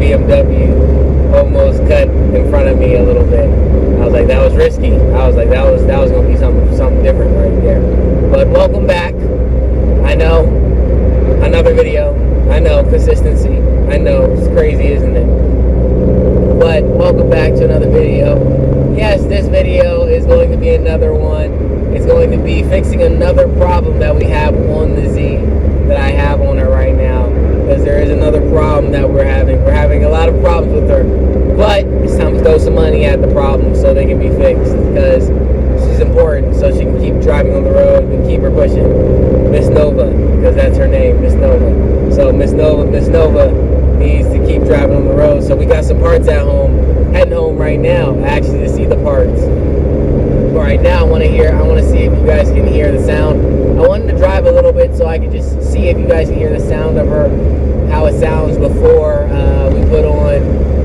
BMW almost cut in front of me a little bit. I was like, that was risky. I was like, that was gonna be something different right there. But welcome back. I know, another video. I know, consistency. I know, it's crazy, isn't it? But welcome back to another video. Yes, this video is going to be another one. It's going to be fixing another problem that we have on the Z that I have on her right now. Because there is another problem that we're having. We're having a lot of problems with her. But it's time to throw some money at the problem so they can be fixed. Because she's important, so she can keep driving on the road and keep her pushing. Miss Nova, because that's her name, Miss Nova. So Miss Nova needs to keep driving on the road. So we got some parts at home. Heading home right now, actually, to see the parts. But right now, I want to see if you guys can hear the sound. I wanted to drive a little bit so I could just see if you guys can hear the sound of her, how it sounds before we put on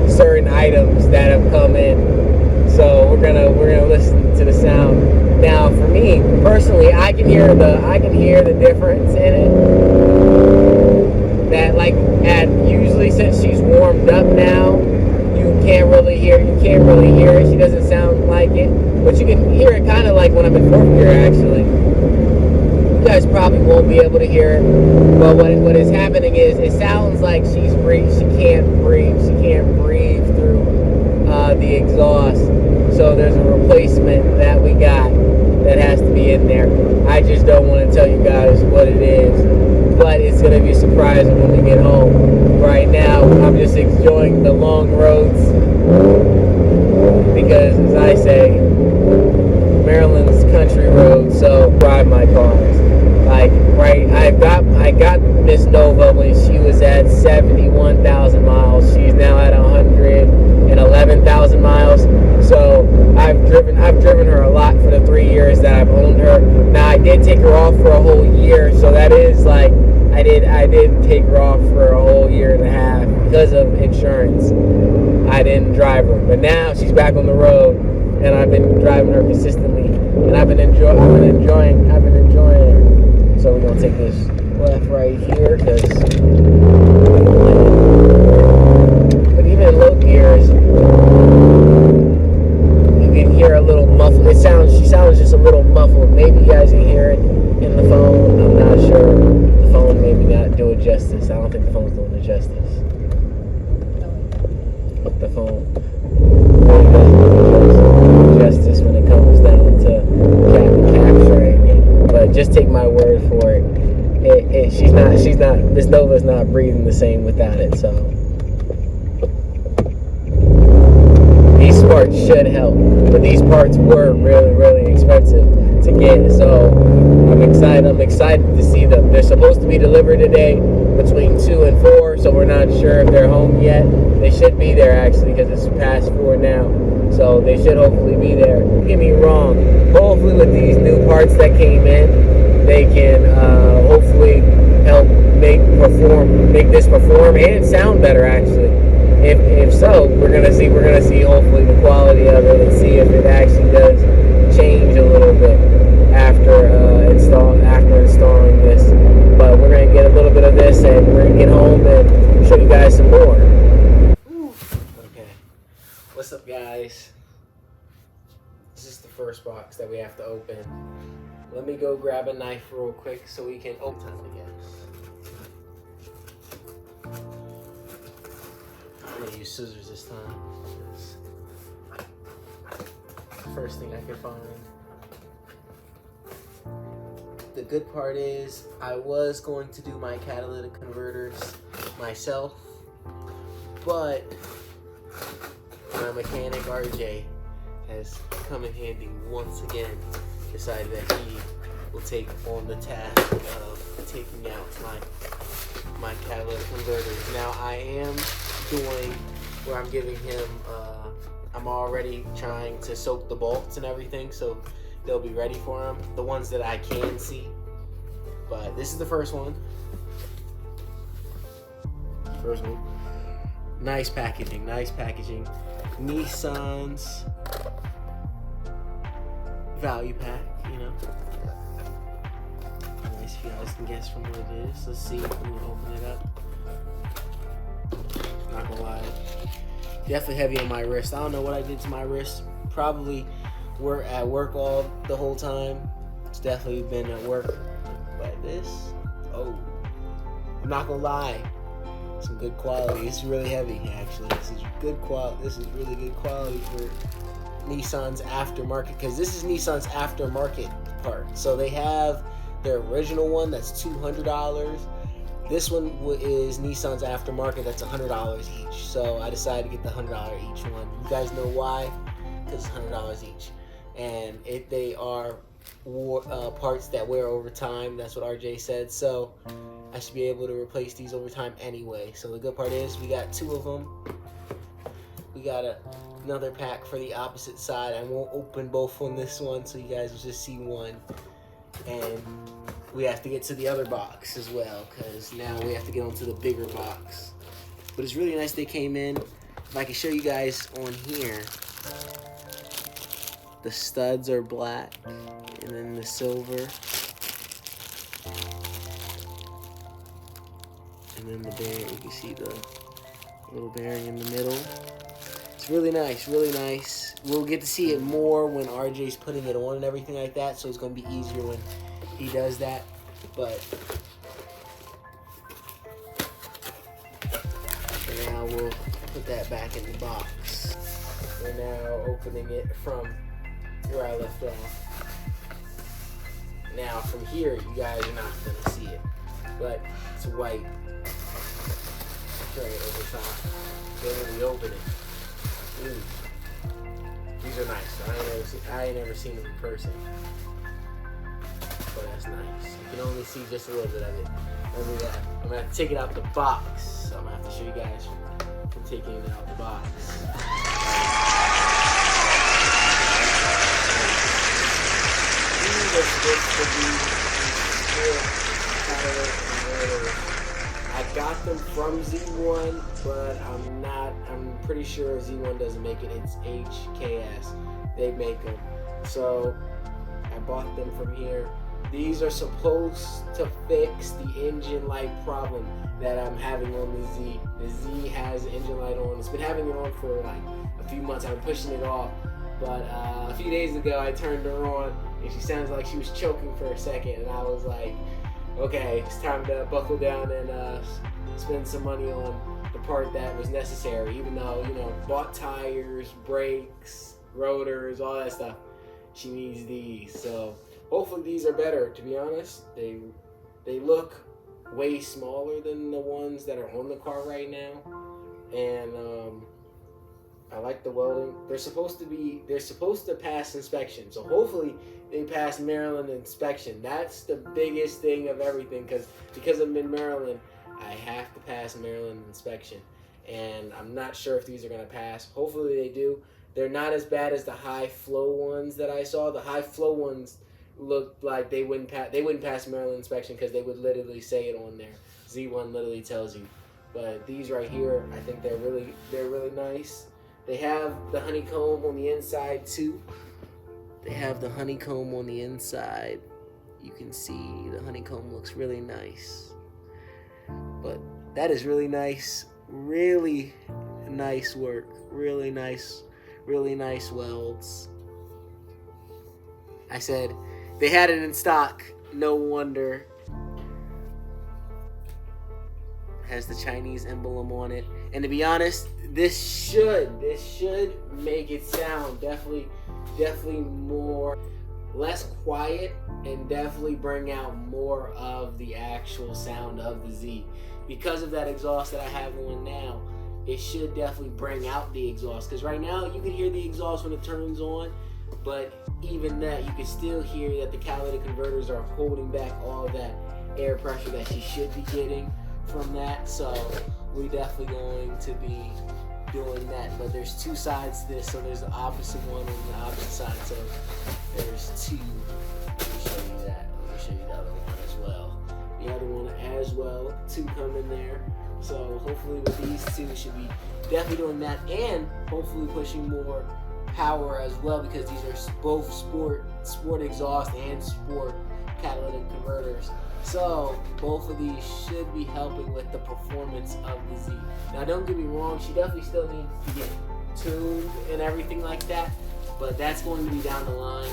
certain items that have come in. So we're gonna listen to the sound. Now, for me personally, I can hear the difference in it. That usually since she's warmed up now, you can't really hear it. She doesn't sound like it, but you can hear it kind of like when I'm in fourth gear. Actually, you guys probably won't be able to hear it, but what is happening is it sounds like she can't breathe through the exhaust. So there's a replacement that we got that has to be in there. I just don't want to tell you guys what it is, but it's going to be surprising when we get home. Right now, I'm just enjoying the long roads because, as I say, Maryland's country road, so drive my cars. I got Miss Nova when she was at 71,000 miles. She's now at 111,000 miles. So I've driven her a lot for the 3 years that I've owned her. Now I did take her off for a whole year, so that is like I did take her off for a whole year and a half because of insurance. I didn't drive her, but now she's back on the road, and I've been driving her consistently, and I've been enjoying her. So we're gonna take this left right here, but even in low gears, you can hear a little muffled. She sounds just a little muffled. Maybe you guys can hear it in the phone. I'm not sure. The phone maybe not do it justice. I don't think the phone's doing it justice. The phone justice when it comes down to capturing it. But just take my word for it. Miss Nova's not breathing the same without it. So these parts should help, but these parts were really, really expensive to get. So I'm excited to see them. They're supposed to be delivered today between 2 and 4, so we're not sure if they're home yet. They should be there actually because it's past 4 now, so they should hopefully be there. Don't get me wrong, hopefully with these new parts that came in, they can hopefully help make this perform and sound better actually. If so, we're gonna see hopefully the quality of it and see if it actually does change a little bit after installing this. But we're gonna get a little bit of this, and we're gonna get home and show you guys some more. Okay, what's up, guys? This is the first box that we have to open. Let me go grab a knife real quick so we can open it again. I'm gonna use scissors this time. First thing I can find. The good part is I was going to do my catalytic converters myself, but my mechanic RJ has come in handy once again. Decided that he will take on the task of taking out my catalytic converters. Now I am doing where I'm giving him I'm already trying to soak the bolts and everything, so they'll be ready for him, the ones that I can see. But this is the first one. Nice packaging. Nissan's value pack, you know. Nice, if you guys can guess from what it is. Let's see if we can open it up. not gonna lie. Definitely heavy on my wrist. I don't know what I did to my wrist. Probably were at work the whole time. It's definitely been at work. But this, oh, I'm not gonna lie. Some good quality. It's really heavy, actually. This is good quality. This is really good quality for Nissan's aftermarket, because this is Nissan's aftermarket part. So they have their original one that's $200. This one is Nissan's aftermarket that's $100 each. So I decided to get the $100 each one. You guys know why? Because it's $100 each, and they are parts that wear over time. That's what RJ said. So I should be able to replace these over time anyway. So the good part is we got 2 of them. We got another pack for the opposite side. I won't open both on this one, so you guys will just see one. And we have to get to the other box as well, because now we have to get onto the bigger box. But it's really nice they came in. If I can show you guys on here, the studs are black, and then the silver. And then the bearing, you can see the little bearing in the middle. It's really nice, really nice. We'll get to see it more when RJ's putting it on and everything like that, so it's going to be easier when he does that. But for now, we'll put that back in the box. We're now opening it from where I left off. Now, from here, you guys are not going to see it, but it's white. Tray over top. Then when we open it, ooh, these are nice. I ain't never seen them in person, but that's nice. You can only see just a little bit of it. I'm gonna have to take it out the box. So I'm gonna have to show you guys from taking it out the box. These are supposed to be I got them from Z1, but I'm pretty sure Z1 doesn't make it. It's HKS. They make them. So I bought them from here. These are supposed to fix the engine light problem that I'm having on the Z. The Z has engine light on. It's been having it on for like a few months. I've been pushing it off. But a few days ago, I turned her on, and she sounds like she was choking for a second, and I was like, okay, it's time to buckle down and spend some money on the part that was necessary, even though, you know, bought tires, brakes, rotors, all that stuff. She needs these. So hopefully these are better, to be honest. They look way smaller than the ones that are on the car right now. And I like the welding. They're supposed to pass inspection. So hopefully they pass Maryland inspection. That's the biggest thing of everything, because I'm in Maryland, I have to pass Maryland inspection. And I'm not sure if these are going to pass. Hopefully they do. They're not as bad as the high flow ones that I saw. The high flow ones looked like they wouldn't pass Maryland inspection, because they would literally say it on there. Z1 literally tells you. But these right here, I think they're really nice. They have the honeycomb on the inside too. They have the honeycomb on the inside. You can see the honeycomb looks really nice. But that is really nice. Really nice work. Really nice welds. I said they had it in stock. No wonder. Has the Chinese emblem on it. And to be honest, this should make it sound definitely more less quiet, and definitely bring out more of the actual sound of the Z. Because of that exhaust that I have on now, it should definitely bring out the exhaust. Because right now you can hear the exhaust when it turns on, but even that, you can still hear that the catalytic converters are holding back all that air pressure that you should be getting from that. So we're definitely going to be doing that. But there's 2 sides to this, so there's the opposite one and the opposite side. So there's 2. Let me show you that. Let me show you the other one as well. The other one as well. 2 come in there. So hopefully with these 2 should be definitely doing that, and hopefully pushing more power as well, because these are both sport exhaust and sport catalytic converters. So both of these should be helping with the performance of the Z. Now don't get me wrong, she definitely still needs to get tuned and everything like that, but that's going to be down the line.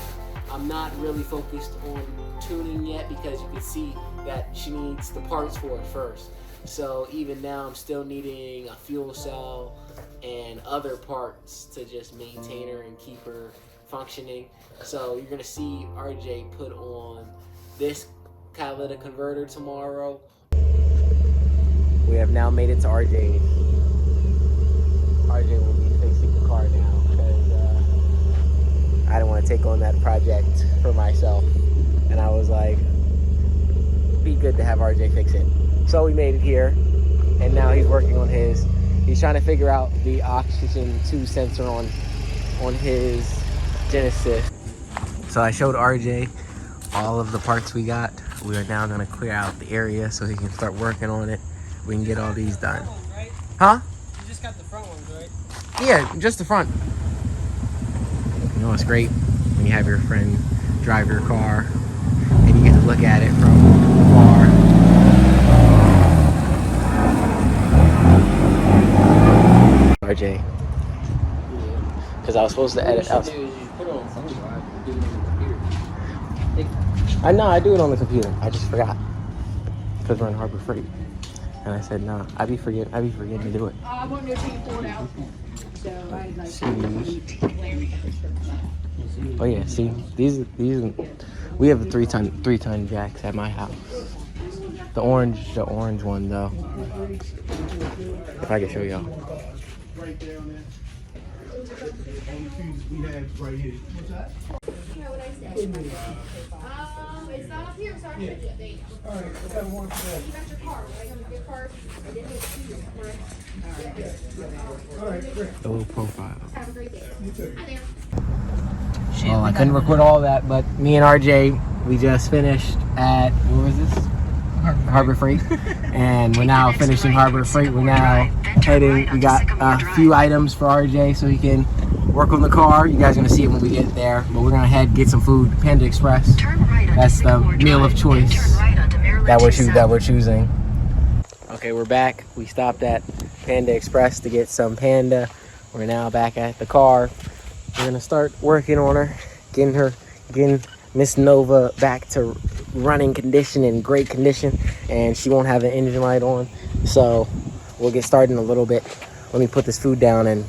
I'm not really focused on tuning yet because you can see that she needs the parts for it first. So even now I'm still needing a fuel cell and other parts to just maintain her and keep her functioning. So you're gonna see RJ put on this catalytic converter tomorrow. We have now made it to RJ. RJ will be fixing the car now because I didn't want to take on that project for myself. And I was like, be good to have RJ fix it. So we made it here, and now he's working on his. He's trying to figure out the oxygen 2 sensor on his Genesis. So I showed RJ all of the parts we got. We are now going to clear out the area so he can start working on it. We can get all these done. Huh? You just got the front ones, right? Yeah, just the front. You know what's great? When you have your friend drive your car and you get to look at it from afar. RJ. Because I was supposed to edit. I know, I do it on the computer. I just forgot. Because we're in Harbor Freight. And I said, nah, I'd be forgetting to do it. I want to take it out. So I like Oh yeah, see, these we have the three ton jacks at my house. The orange one though. If I can show y'all. Right there on that. On the fuses we have right here. What's that? it's not up here, so I should get it. All right, what kind of one for that? You got your car, right? Your car. I didn't get to you, correct? All right, great. The little profile. Have a great day. You too. Hi there. Well, I couldn't record all that, but me and RJ, we just finished at, where was this? Harbor Freight. And we're now finishing Harbor Freight. We're now heading, we got a few items for RJ so he can work on the car. You guys are gonna see it when we get there, but we're gonna head get some food. Panda Express. That's the meal of choice that we're choosing. Okay, we're back. We stopped at Panda Express to get some panda. We're now back at the car. We're gonna start working on her, getting Miss Nova back to running condition and great condition, and she won't have an engine light on. So we'll get started in a little bit. Let me put this food down and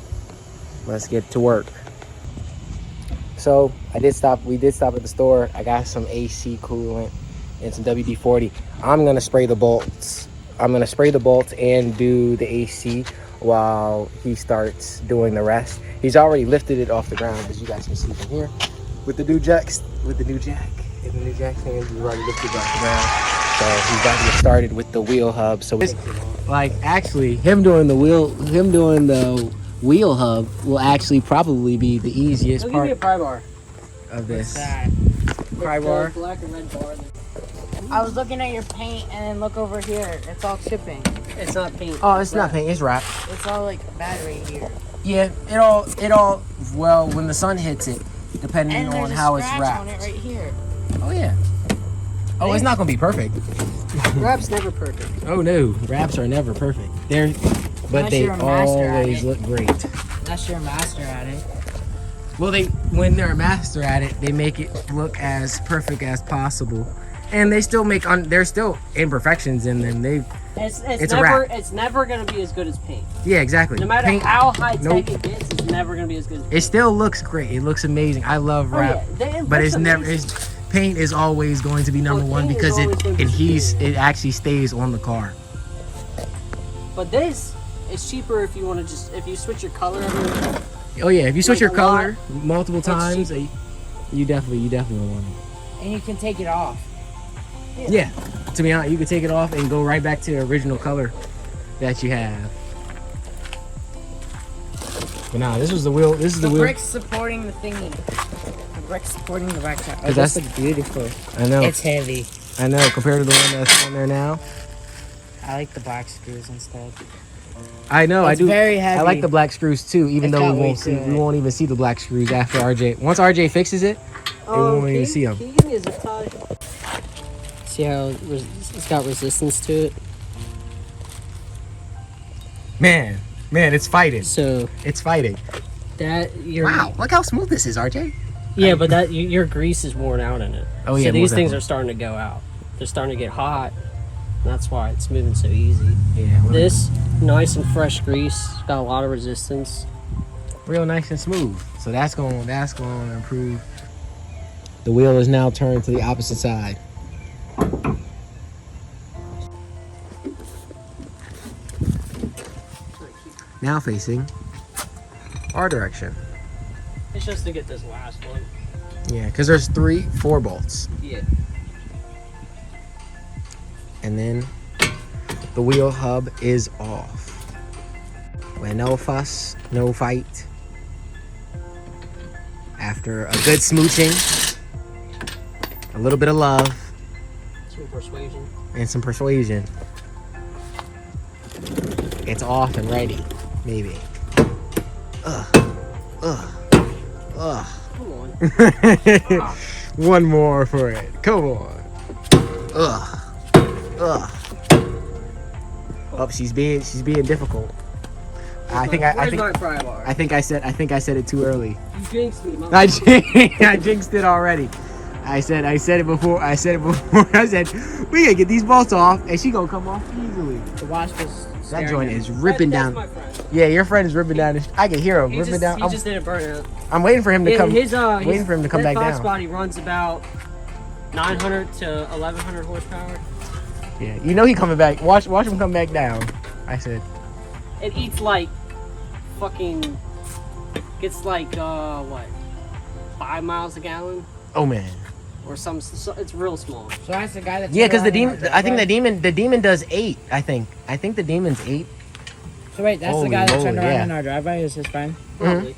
let's get to work. So we did stop at the store. I got some AC coolant and some WD-40. I'm gonna spray the bolts. And do the AC while he starts doing the rest. He's already lifted it off the ground, as you guys can see from here. With the new jack and the new jack hands, we've already lifted it off the ground. So he's about to get started with the wheel hub. So it's like actually him doing the wheel hub will actually probably be the easiest part Give me a pry bar. of this. Pry bar. Black and red bar. I was looking at your paint and then look over here. It's all chipping. It's not paint. Oh, it's not paint, it's wrap. It's all like bad right here. Yeah, it all well when the sun hits it, depending And on there's how a it's scratch wrapped. on it right here. Oh yeah. Oh, it's not gonna be perfect. Wrap's never perfect. Oh no, wraps are never perfect. But Unless they you're a master at always it. look great. Unless you're a master at it. Well, when they're a master at it, they make it look as perfect as possible, and they still there's still imperfections in them. It's a wrap. It's never gonna be as good as paint. Yeah, exactly. No matter Paint, how high tech nope. it gets, it's never gonna be as good as paint. It still looks great. It looks amazing. I love wrap, but it's never. Paint is always going to be number one paint is because always going to be it actually stays on the car. But this is cheaper if you want to if you switch your color every. Oh yeah, if you switch Like your a color multiple times, cheaper. you definitely want it. And you can take it off. Yeah, to be honest, you could take it off and go right back to the original color that you have. But nah, this is the wheel. The bricks supporting the thingy. The bricks supporting the back tire. Oh, that's that's beautiful. I know. It's heavy. I know. Compared to the one that's on there now. I like the black screws instead. I know. It's I do. very heavy. I like the black screws too, even It's though got we weight to it. won't even see the black screws after RJ. Once RJ fixes it, we won't even see them. Can you give me a zip tie? See how it's got resistance to it? Man, it's fighting. So It's fighting. that your Wow, look how smooth this is, RJ. yeah, but that your grease is worn out in it. Oh, yeah, So these most things definitely. are starting to go out. They're starting to get hot. That's why it's moving so easy. Yeah, This nice and fresh grease, got a lot of resistance. real nice and smooth. So that's going to improve. The wheel is now turned to the opposite side. Now facing our direction. It's just to get this last one. Yeah, because there's 4 bolts. Yeah. And then the wheel hub is off. With no fuss, no fight. After a good smooching, a little bit of love, Some persuasion. and some persuasion, it's off and ready, maybe. Come on. One more for it. Come on. Oh, she's being difficult. I think my pry bar? I think I said it too early. You jinxed me, I jinxed it already. I said it before. I said we gotta get these bolts off, and she gonna come off easily. The wasp was That staring joint at is me. ripping That's down. my friend. Yeah, your friend is ripping down. I can hear him ripping down. He just didn't burn out. I'm waiting for him to come. His, waiting for him to come back that Fox down. body runs about 900 to 1100 horsepower. Yeah, you know he coming back. Watch him come back down. I said. It eats like fucking gets like what 5 miles a gallon Oh man. or some. So it's real small. So that's the guy that's Yeah, because the demon. I think the demon does 8. I think the demon's 8. So wait, that's Holy the guy that turned moly, around yeah. in our driveway. Is his friend? Probably.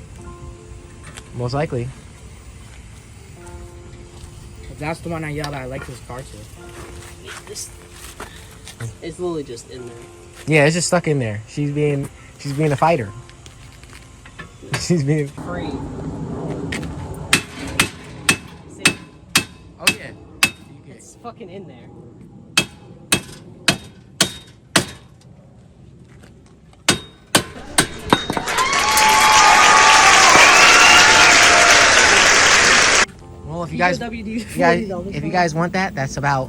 Most likely. If that's the one I yelled at, I like his car too. This, it's literally just in there. Yeah, it's just stuck in there. She's being a fighter. She's being. Free. See, Oh yeah. it's fucking in there. Well, if you guys if you guys want that, that's about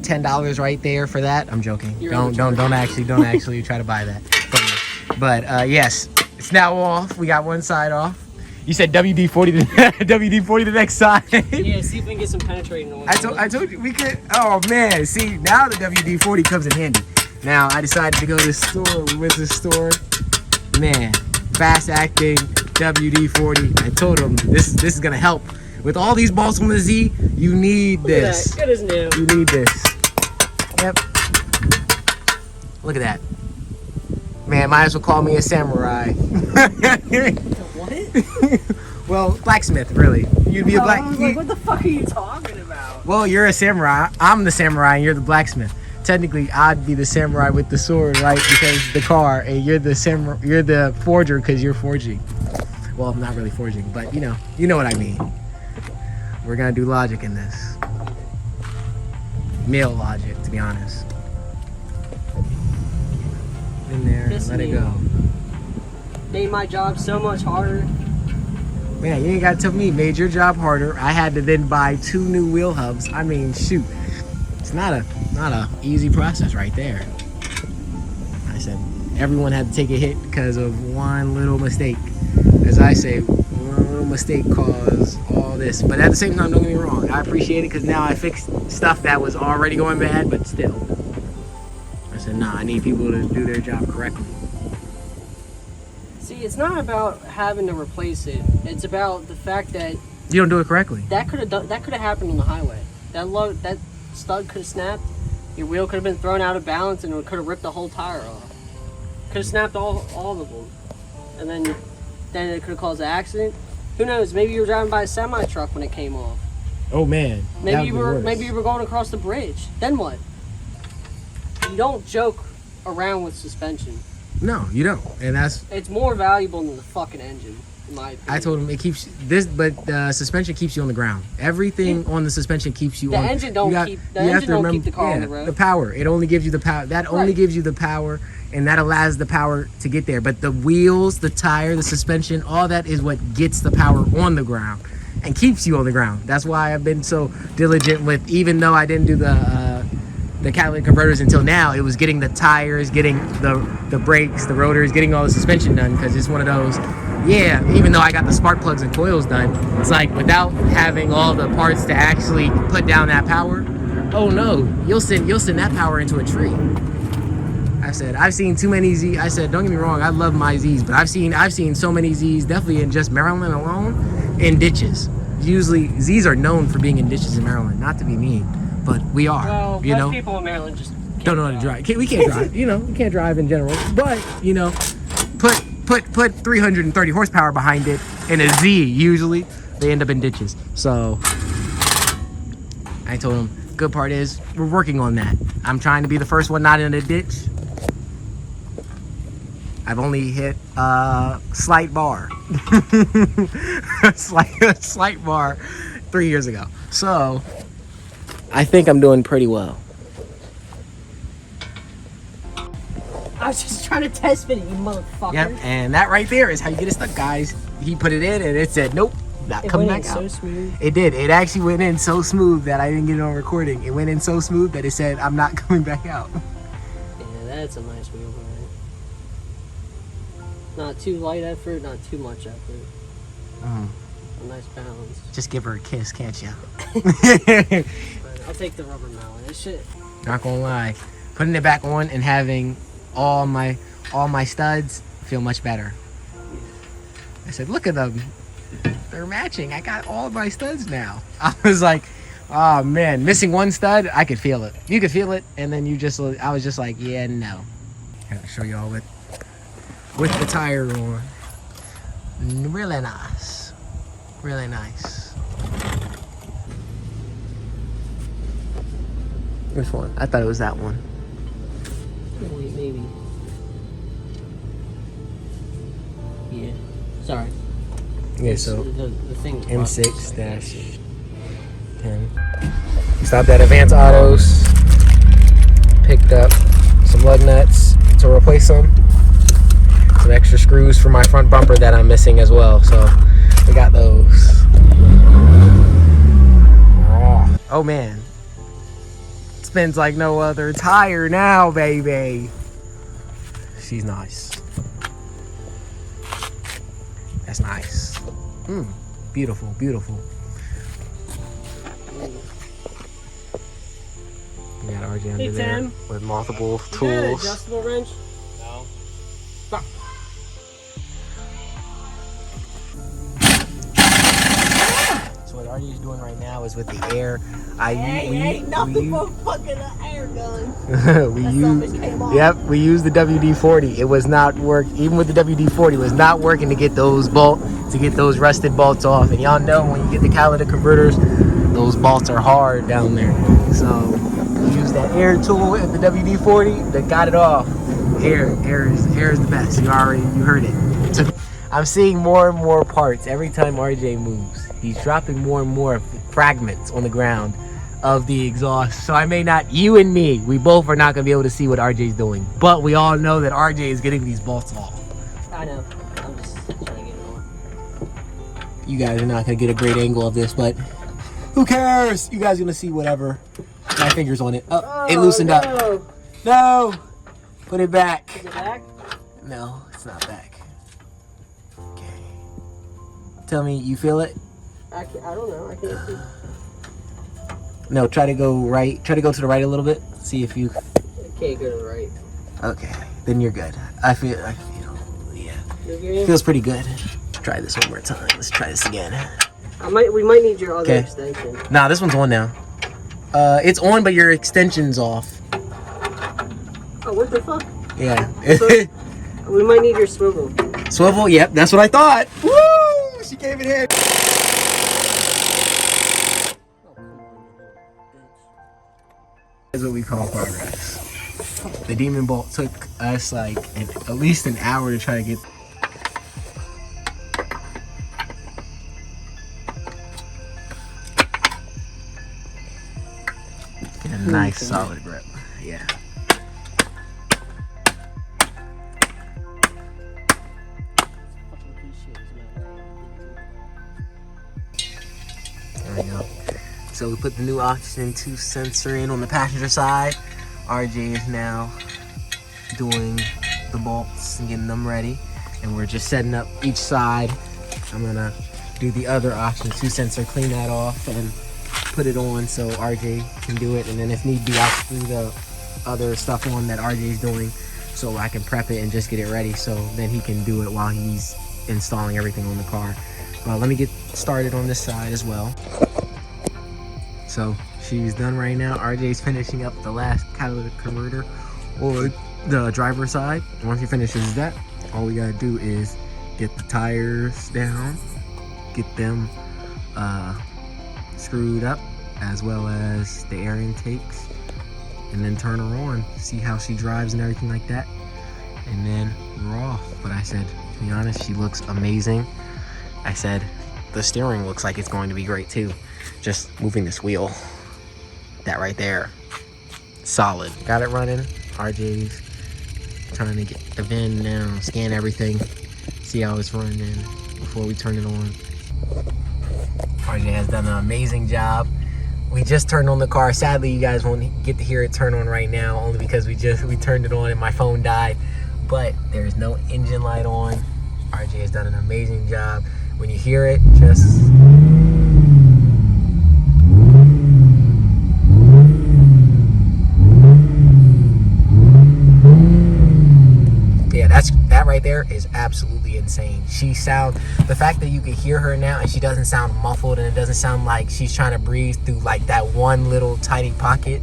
$10 right there for that. I'm joking. You're Don't actually try to buy that from me. But yes, it's now off. We got one side off. You said WD-40 WD-40 the next side. Yeah, see if we can get some penetrating on. I told you we could. Oh man, see now the WD-40 comes in handy. Now I decided to go to the store. We went to the store. Man, fast acting WD-40. I told him this is gonna help with all these bolts on the Z. You need this. Good as new. You need this. Yep. Look at that. Man, might as well call me a samurai. What? Well, blacksmith, really. You'd be a black. I was like, what the fuck are you talking about? Well, you're a samurai. I'm the samurai, and you're the blacksmith. Technically, I'd be the samurai with the sword, right? Because the car, and you're the samurai. You're the forger because you're forging. Well, I'm not really forging, but you know what I mean. We're gonna do logic in this. Male logic, to be honest. In there, Piss let it me go. off. Made my job so much harder. Man, you ain't gotta tell me. Made your job harder. I had to then buy 2 new wheel hubs. I mean, shoot, it's not a easy process right there. I said everyone had to take a hit because of one little mistake. As I say, one little mistake caused all this. But at the same time, don't get me wrong. I appreciate it because now I fixed stuff that was already going bad, but still. I said, nah, I need people to do their job correctly. See, it's not about having to replace it. It's about the fact that You don't do it correctly. that could have happened on the highway. That stud could have snapped. Your wheel could have been thrown out of balance, and it could have ripped the whole tire off. Could have snapped all of them, and then it could have caused an accident. Who knows? Maybe you were driving by a semi truck when it came off. Oh man. Maybe you were going across the bridge. Then what? You don't joke around with suspension. No, you don't. And that's It's more valuable than the fucking engine. in my opinion. I told him it keeps this, but the suspension keeps you on the ground. Everything on the suspension keeps you The on. engine don't keep the you have engine to don't remember, keep the car on yeah, the road. the power. It only gives you the power. That only Right. gives you the power, and that allows the power to get there. But the wheels, the tire, the suspension, all that is what gets the power on the ground and keeps you on the ground. That's why I've been so diligent with, even though I didn't do the catalytic converters until now, it was getting the tires, getting the brakes, the rotors, getting all the suspension done, because it's one of those, yeah, even though I got the spark plugs and coils done, it's like without having all the parts to actually put down that power, oh no, you'll send that power into a tree. I said, I've seen too many Z's. I said, don't get me wrong, I love my Z's, but I've seen so many Z's, definitely in just Maryland alone, in ditches. Usually Z's are known for being in ditches in Maryland, not to be mean, but we are. Well, you most know, people in Maryland just don't know how to drive. We can't drive. You know, we can't drive in general. But you know, put 330 horsepower behind it in a Z. Usually, they end up in ditches. So I told him, good part is we're working on that. I'm trying to be the first one not in a ditch. I've only hit a slight bar, a slight bar 3 years ago. So I think I'm doing pretty well. I was just trying to test fit it, you motherfucker. Yep, and that right there is how you get it stuck, guys. He put it in and it said, nope, not coming back out. So smooth. It did. It actually went in so smooth that I didn't get it on recording. It went in so smooth that it said, I'm not coming back out. Yeah, that's a nice wheel bearing. Not too light effort, not too much effort. A nice balance. Just give her a kiss, can't you? But I'll take the rubber mallet. This shit. Not gonna lie. Putting it back on and having all my studs feel much better. I said, look at them. They're matching. I got all my studs now. I was like, oh man, missing one stud, I could feel it. You could feel it, and then I was just like, yeah, no. I'll show y'all with the tire on. Really nice. Really nice. Which one? I thought it was that one. Wait, maybe. Yeah. Sorry. Yeah, so The thing. M6-10. Stopped at Advance Autos. Picked up some lug nuts to replace them. Some extra screws for my front bumper that I'm missing as well. So we got those. Oh man. Spins like no other tire now, baby. She's nice. That's nice. Beautiful, beautiful. We got RJ under there Tim. with multiple You got an tools. adjustable wrench? No. Fuck. So what RJ is doing right now is with the air. Ain't nothing but fucking an air gun. we That use, bitch came off. yep, we used the WD-40. It was not work. Even with the WD-40, it was not working to get those rusted bolts off. And y'all know when you get the catalytic converters, those bolts are hard down there. So we used that air tool at the WD-40 that got it off. Air is the best. You heard it. So I'm seeing more and more parts every time RJ moves. He's dropping more and more fragments on the ground of the exhaust. So I may not, you and me, we both are not gonna be able to see what RJ's doing. But we all know that RJ is getting these bolts off. I know. I'm just trying to get it on. You guys are not gonna get a great angle of this, but who cares? You guys are gonna see whatever. My finger's on it. Oh, it loosened up. No! Put it back. Is it back? No, it's not back. Okay. Tell me, you feel it? I don't know. I can't see. No, try to go right. Try to go to the right a little bit. See if you... I can't go to the right. Okay, then you're good. I feel, yeah. You're good? Feels pretty good. Try this one more time. Let's try this again. We might need your other Okay. extension. Nah, this one's on now. It's on, but your extension's off. Oh, what the fuck? Yeah. We might need your swivel. Swivel, yep, that's what I thought. Woo! She gave it here. That's what we call progress. The Demon Bolt took us like at least an hour to try to get. nice solid grip. Yeah. There we go. So we put the new oxygen 2 sensor in on the passenger side. RJ is now doing the bolts and getting them ready. And we're just setting up each side. I'm gonna do the other oxygen 2 sensor, clean that off and put it on so RJ can do it. And then if need be, I'll screw the other stuff on that RJ is doing so I can prep it and just get it ready so then he can do it while he's installing everything on the car. Well, let me get started on this side as well. So she's done right now. RJ's finishing up the last catalytic converter or the driver's side. And once he finishes that, all we gotta do is get the tires down, get them screwed up, as well as the air intakes, and then turn her on, see how she drives and everything like that, and then we're off. But I said, to be honest, she looks amazing. I said, the steering looks like it's going to be great too. Just moving this wheel, that right there, solid. Got it running. RJ's trying to get the VIN now, scan everything, see how it's running before we turn it on. RJ has done an amazing job. We just turned on the car. Sadly, you guys won't get to hear it turn on right now, only because we turned it on and my phone died. But there's no engine light on. RJ has done an amazing job. When you hear it, just that right there is absolutely insane. The fact that you can hear her now and she doesn't sound muffled and it doesn't sound like she's trying to breathe through like that one little tiny pocket,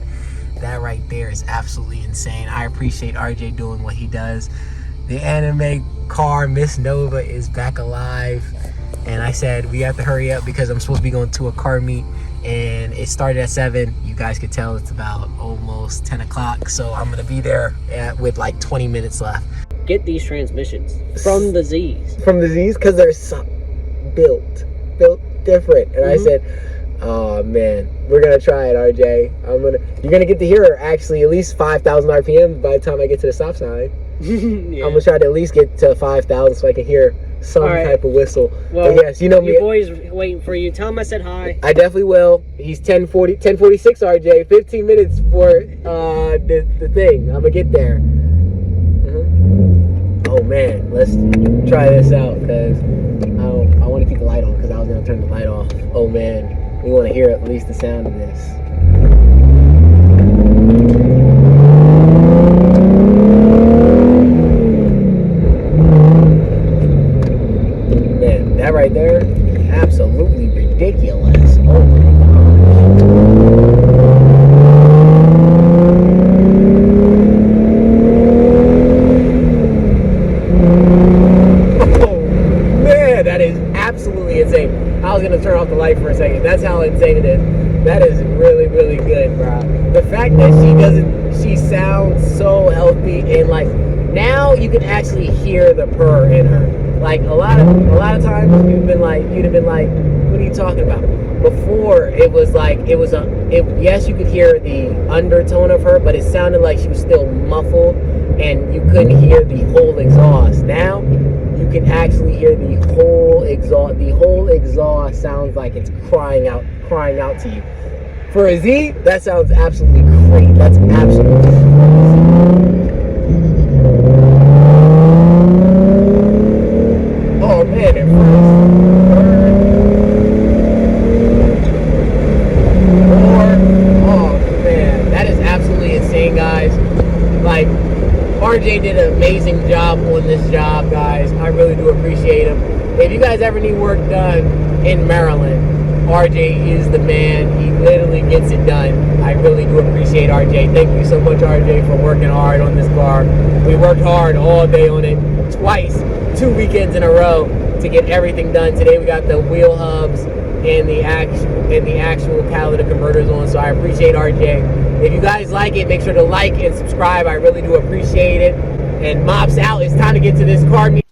that right there is absolutely insane. I appreciate RJ doing what he does. The anime car Miss Nova is back alive, and I said we have to hurry up because I'm supposed to be going to a car meet and it started at 7. You guys could tell it's about almost 10 o'clock, so I'm gonna be there with like 20 minutes left. Get these transmissions from the Z's. From the Z's, because they're built different. And I said, oh man, we're gonna try it, RJ. You're gonna get to hear her actually at least 5,000 RPM by the time I get to the stop sign. Yeah. I'm gonna try to at least get to 5,000 so I can hear some type of whistle. Well, but yes, you know me. Your boy's waiting for you. Tell him I said hi. I definitely will. He's 10:46 RJ. 15 minutes for the thing. I'm gonna get there. Oh man, let's try this out because I want to keep the light on because I was going to turn the light off. Oh man, we want to hear at least the sound of this. Man, that right there, absolutely ridiculous. Oh my gosh. I was gonna turn off the light for a second. That's how insane it is. That is really, really good, bro. The fact that she sounds so healthy, and like now you can actually hear the purr in her. Like a lot of times you'd have been like, what are you talking about? Before yes, you could hear the undertone of her, but it sounded like she was still muffled and you couldn't hear the whole exhaust. Now you can actually hear the whole exhaust. The whole exhaust sounds like it's crying out to you. For a Z, that sounds absolutely great. That's absolutely crazy. Oh man, it oh man, that is absolutely insane, guys. Like, RJ did an amazing job on this job, guys. I really do appreciate him. If you guys ever need work done in Maryland, RJ is the man. He literally gets it done. I really do appreciate RJ. Thank you so much, RJ, for working hard on this car. We worked hard all day on it, twice, 2 weekends in a row to get everything done. Today we got the wheel hubs and the actual catalytic converters on, so I appreciate RJ. If you guys like it, make sure to like and subscribe. I really do appreciate it. And Mops out. It's time to get to this car meet.